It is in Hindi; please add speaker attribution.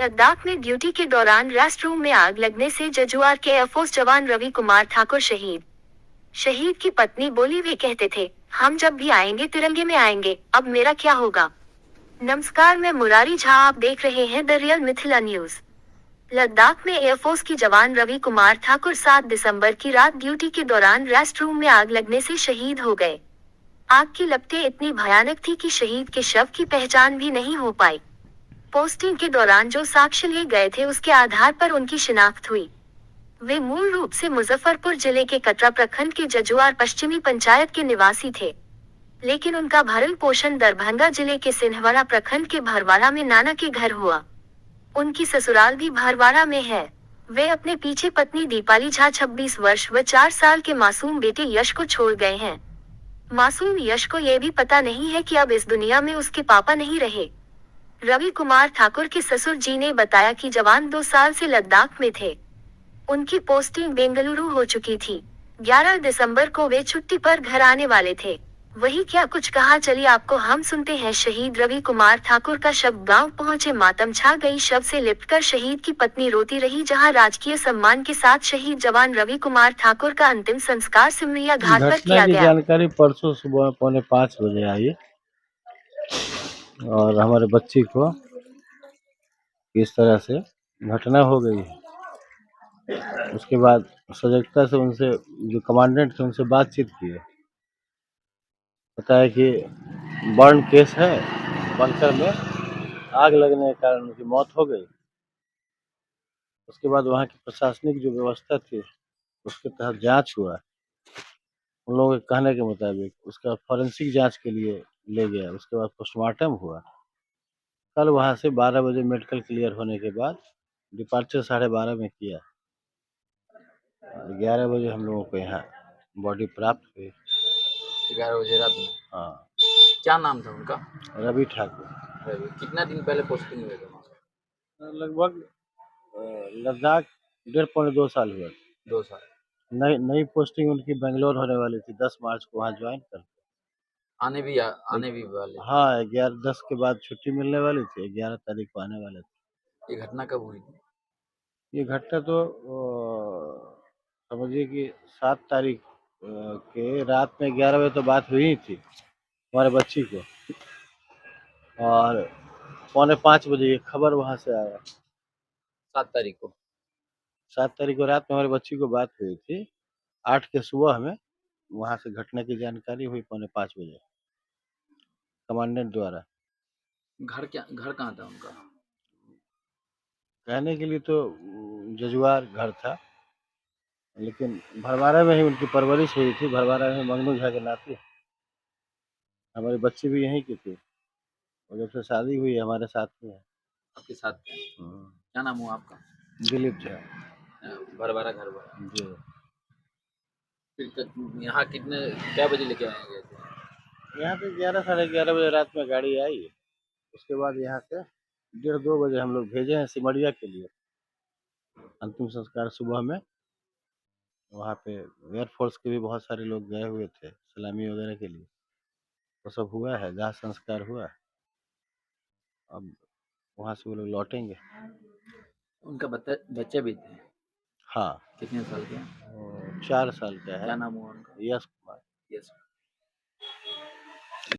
Speaker 1: लद्दाख में ड्यूटी के दौरान रेस्टरूम में आग लगने से जजुआर के एयरफोर्स जवान रवि कुमार ठाकुर शहीद। शहीद की पत्नी बोली, वे कहते थे, हम जब भी आएंगे तिरंगे में आएंगे, अब मेरा क्या होगा। नमस्कार, मैं मुरारी झा, आप देख रहे हैं the real Mithila news. Ladakh में एयरफोर्स की जवान रवि कुमार ठाकुर 7 दिसंबर की रात ड्यूटी के दौरान रेस्टरूम में आग लगने से शहीद हो गए। आग की लपटें इतनी भयानक थी कि शहीद के शव की पहचान भी नहीं हो पाई। पोस्टिंग के दौरान जो साक्ष्य लिए गए थे उसके आधार पर उनकी शिनाख्त हुई। वे मूल रूप से मुजफ्फरपुर जिले के कटरा प्रखंड के जजुआर पश्चिमी पंचायत के निवासी थे, लेकिन उनका भरण पोषण दरभंगा जिले के सिन्हवाड़ा प्रखंड के भरवाड़ा में नाना के घर हुआ। उनकी ससुराल भी भरवाड़ा में है। वे अपने पीछे पत्नी दीपाली झा 26 वर्ष व 4 साल के मासूम बेटे यश को छोड़ गए हैं। मासूम यश को ये भी पता नहीं है कि अब इस दुनिया में उसके पापा नहीं रहे। रवि कुमार ठाकुर के ससुर जी ने बताया कि जवान 2 साल से लद्दाख में थे। उनकी पोस्टिंग बेंगलुरु हो चुकी थी। 11 दिसंबर को वे छुट्टी पर घर आने वाले थे। वही क्या कुछ कहा, चलिए आपको हम सुनते हैं। शहीद रवि कुमार ठाकुर का शव गांव पहुंचे, मातम छा गई। शव से लिपटकर शहीद की पत्नी रोती रही, जहां राजकीय सम्मान के साथ शहीद जवान रवि कुमार ठाकुर का अंतिम संस्कार सिमरिया घाट पर किया
Speaker 2: घटना की
Speaker 1: गया।
Speaker 2: जानकारी परसों सुबह 4:45 बजे आई और हमारे बच्ची को इस तरह से घटना हो गई है। उसके बाद सजगता से उनसे, जो कमांडेंट थे, उनसे बातचीत की है। बताया कि बर्न केस है, बंकर में आग लगने के कारण उनकी मौत हो गई। उसके बाद वहाँ की प्रशासनिक जो व्यवस्था थी उसके तहत जांच हुआ। उन लोगों के कहने के मुताबिक उसका फॉरेंसिक जांच के लिए ले गया। उसके बाद पोस्टमार्टम हुआ। कल वहाँ से 12 बजे मेडिकल क्लियर होने के बाद डिपार्चर 12:30 में किया। 11 बजे हम लोगों को यहाँ बॉडी प्राप्त हुई।
Speaker 3: 11 बजे रात में।
Speaker 2: हाँ।
Speaker 3: क्या नाम था उनका?
Speaker 2: रवि ठाकुर।
Speaker 3: रवि। कितना दिन पहले पोस्टिंग हुए थे वहाँ?
Speaker 2: लगभग लद्दाख 1.5-2 साल हुआ।
Speaker 3: 2 साल।
Speaker 2: नई पोस्टिंग उनकी बेंगलोर होने वाली थी। 10 मार्च को वहाँ ज्वाइन कर।
Speaker 3: आने भी वाले?
Speaker 2: हाँ, 11-10 के बाद छुट्टी मिलने वाली थी। 11 तारीख को आने वाले थे।
Speaker 3: ये घटना कब हुई थी?
Speaker 2: ये घटना तो समझिए कि 7 तारीख के रात में 11 बजे तो बात हुई ही थी हमारे बच्ची को, और 4:45 बजे ये खबर वहाँ से आया।
Speaker 3: 7 तारीख को?
Speaker 2: 7 तारीख को रात में हमारी बच्ची को बात हुई थी। 8 के सुबह में वहाँ से घटना की जानकारी हुई 4:45 बजे कमांडेंट द्वारा।
Speaker 3: घर कहाँ था उनका?
Speaker 2: कहने के लिए तो जजुआर घर था, लेकिन भरवाड़ा में ही उनकी परवरिश हुई थी। भरवाड़ा में मंगनू झा के नाती। हमारी बच्ची भी यहीं की थी और जब से शादी हुई हमारे साथ में है।
Speaker 3: आपके साथ थे? क्या नाम हुआ आपका?
Speaker 2: दिलीप झा।
Speaker 3: भरवाड़ा घर हुआ
Speaker 2: जी।
Speaker 3: फिर यहाँ क्या बजे लेके आए गए थे?
Speaker 2: यहाँ पे 11-11:30 बजे रात में गाड़ी आई। उसके बाद यहाँ से 1:30-2 बजे हम लोग भेजे हैं सिमरिया के लिए। अंतिम संस्कार सुबह में वहाँ पे एयरफोर्स के भी बहुत सारे लोग गए हुए थे सलामी वगैरह के लिए। वो सब हुआ है, दाह संस्कार हुआ है। अब वहाँ से वो लोग लौटेंगे।
Speaker 3: उनका बच्चे भी थे?
Speaker 2: हाँ।
Speaker 3: कितने साल के?
Speaker 2: 4 साल का है।
Speaker 3: क्या नाम हुआ उनका?
Speaker 2: यश कुमार।
Speaker 3: यस।